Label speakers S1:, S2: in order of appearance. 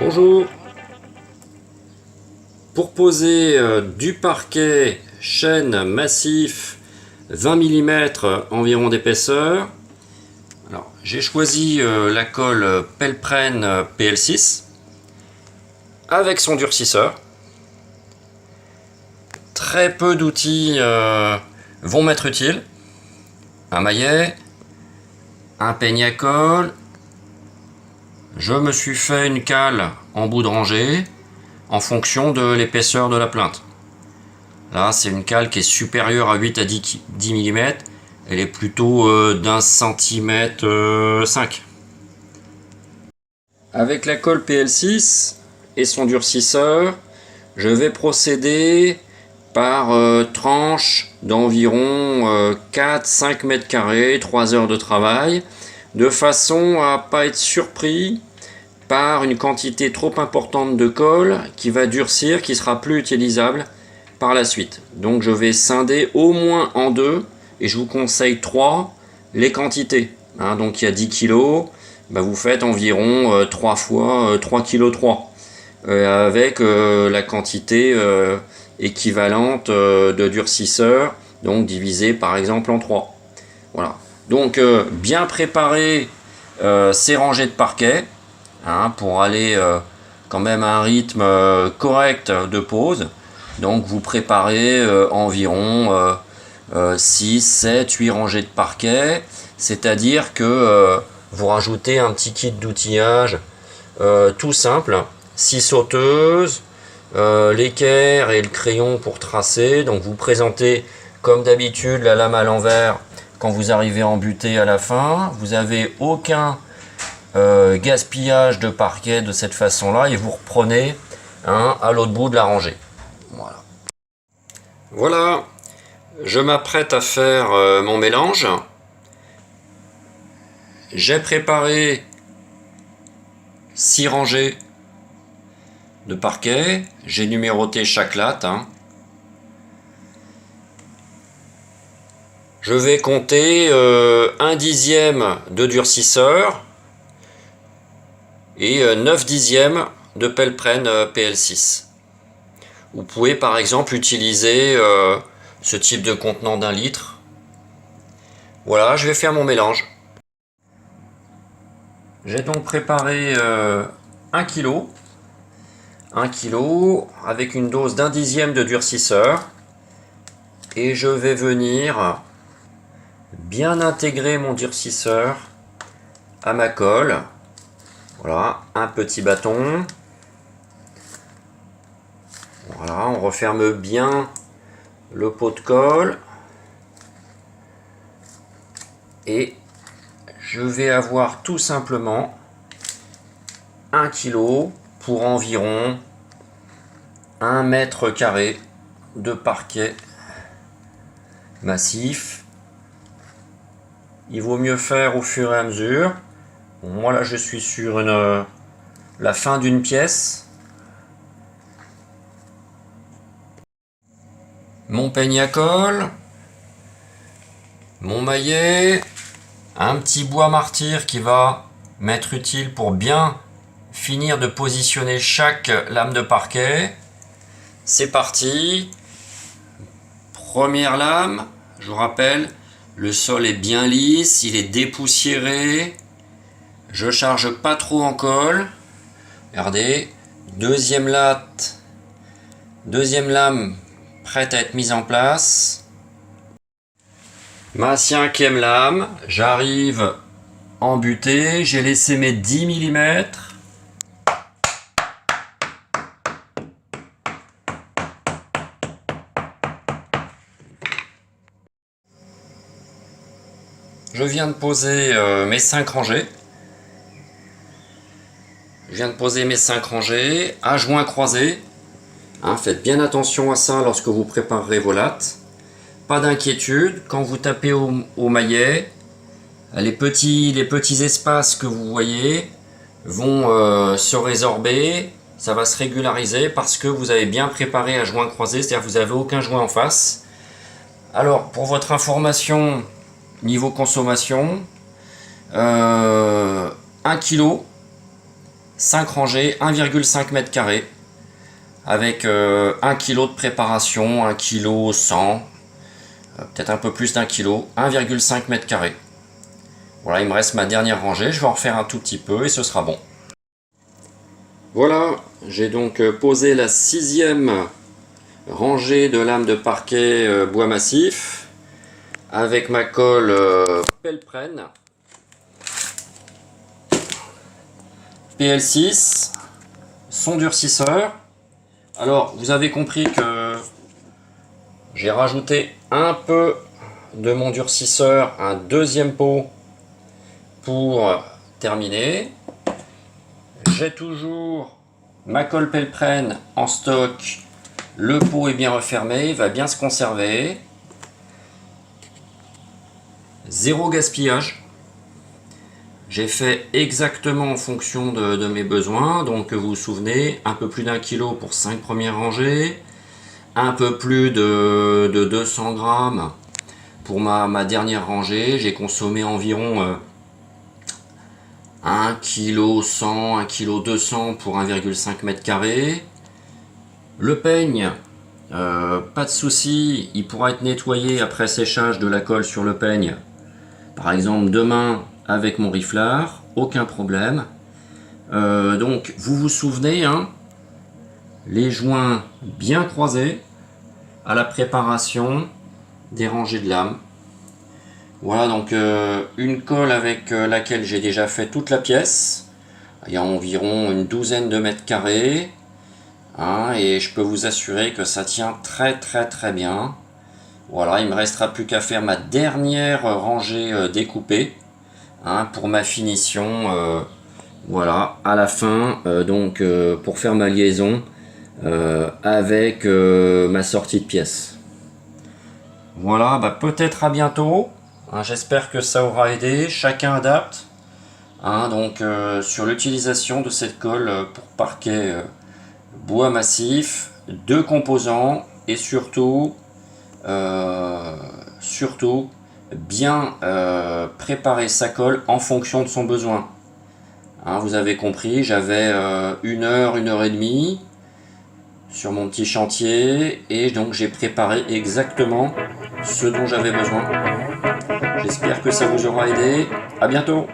S1: Bonjour. Pour poser du parquet chêne massif 20 mm environ d'épaisseur, alors j'ai choisi la colle Pelpren PL6 avec son durcisseur. Très peu d'outils vont m'être utiles. Un maillet, un peigne à colle. Je me suis fait une cale en bout de rangée en fonction de l'épaisseur de la plinthe. Là, c'est une cale qui est supérieure à 8 à 10 mm. Elle est plutôt d'un centimètre 5. Avec la colle PL6 et son durcisseur, je vais procéder par tranches d'environ 4-5 mètres carrés, 3 heures de travail, de façon à ne pas être surpris par une quantité trop importante de colle qui va durcir, qui sera plus utilisable par la suite. Donc je vais scinder au moins en deux, et je vous conseille 3 les quantités. Donc il y a 10 kg, vous faites environ 3 fois 3 kg 3, avec la quantité équivalente de durcisseur, donc divisé par exemple en 3. Voilà. Donc bien préparer ces rangées de parquet, pour aller quand même à un rythme correct de pose. Donc vous préparez environ 6, 7, 8 rangées de parquet, c'est-à-dire que vous rajoutez un petit kit d'outillage tout simple, 6 sauteuses, l'équerre et le crayon pour tracer. Donc vous présentez comme d'habitude la lame à l'envers quand vous arrivez à embuter à la fin. Vous n'avez aucun gaspillage de parquet de cette façon là, et vous reprenez à l'autre bout de la rangée. Voilà, je m'apprête à faire mon mélange. J'ai préparé 6 rangées de parquet, j'ai numéroté chaque latte. Je vais compter 1/10 de durcisseur et 9/10 de Pelpren PL6. Vous pouvez par exemple utiliser ce type de contenant d'1 litre. Voilà, je vais faire mon mélange. J'ai donc préparé 1 kg. 1 kg avec une dose d'1/10 de durcisseur. Et je vais venir bien intégrer mon durcisseur à ma colle. Voilà, un petit bâton. Voilà, on referme bien le pot de colle. Et je vais avoir tout simplement 1 kg pour environ 1 mètre carré de parquet massif. Il vaut mieux faire au fur et à mesure. Bon, moi là je suis sur la fin d'une pièce. Mon peigne à colle, mon maillet, un petit bois martyr qui va m'être utile pour bien finir de positionner chaque lame de parquet. C'est parti. Première lame, je vous rappelle, le sol est bien lisse, il est dépoussiéré. Je charge pas trop en colle. Regardez, deuxième lame prête à être mise en place. Ma 5e lame, j'arrive en butée, j'ai laissé mes 10 mm. Je viens de poser mes 5 rangées. Je viens de poser mes 5 rangées à joints croisés. Faites bien attention à ça lorsque vous préparerez vos lattes. Pas d'inquiétude, quand vous tapez au maillet, les petits espaces que vous voyez vont se résorber, ça va se régulariser parce que vous avez bien préparé à joint croisé, c'est-à-dire que vous n'avez aucun joint en face. Alors, pour votre information, niveau consommation, 1 kg 5 rangées, 1,5 m², avec 1 kg de préparation, 1 kg 100, peut-être un peu plus d'1 kg, 1,5 m². Voilà, il me reste ma dernière rangée, je vais en refaire un tout petit peu et ce sera bon. Voilà, j'ai donc posé la 6e rangée de lames de parquet bois massif avec ma colle Pellepren PL6, son durcisseur. Alors, vous avez compris que j'ai rajouté un peu de mon durcisseur, un deuxième pot pour terminer. J'ai toujours ma colle Pellepren en stock. Le pot est bien refermé, il va bien se conserver. Zéro gaspillage. J'ai fait exactement en fonction de mes besoins. Donc vous vous souvenez, un peu plus d'1 kg pour 5 premières rangées. Un peu plus de 200 grammes pour ma dernière rangée. J'ai consommé environ 1 kg 100, 1 kg 200 pour 1,5 m². Le peigne, pas de souci, il pourra être nettoyé après séchage de la colle sur le peigne. Par exemple demain avec mon riflard, aucun problème. Donc vous vous souvenez, hein, les joints bien croisés à la préparation des rangées de lames. Voilà donc une colle avec laquelle j'ai déjà fait toute la pièce. Il y a environ une douzaine de m². Hein, et je peux vous assurer que ça tient très bien. Voilà, il me restera plus qu'à faire ma dernière rangée découpée, hein, pour ma finition. Voilà, à la fin, donc pour faire ma liaison avec ma sortie de pièces. Voilà, bah, peut-être à bientôt. Hein, j'espère que ça aura aidé. Chacun adapte. Hein, donc sur l'utilisation de cette colle pour parquet bois massif, 2 composants et surtout bien préparer sa colle en fonction de son besoin. Hein, vous avez compris, j'avais 1 heure, 1 heure et demie sur mon petit chantier et donc j'ai préparé exactement ce dont j'avais besoin. J'espère que ça vous aura aidé. À bientôt.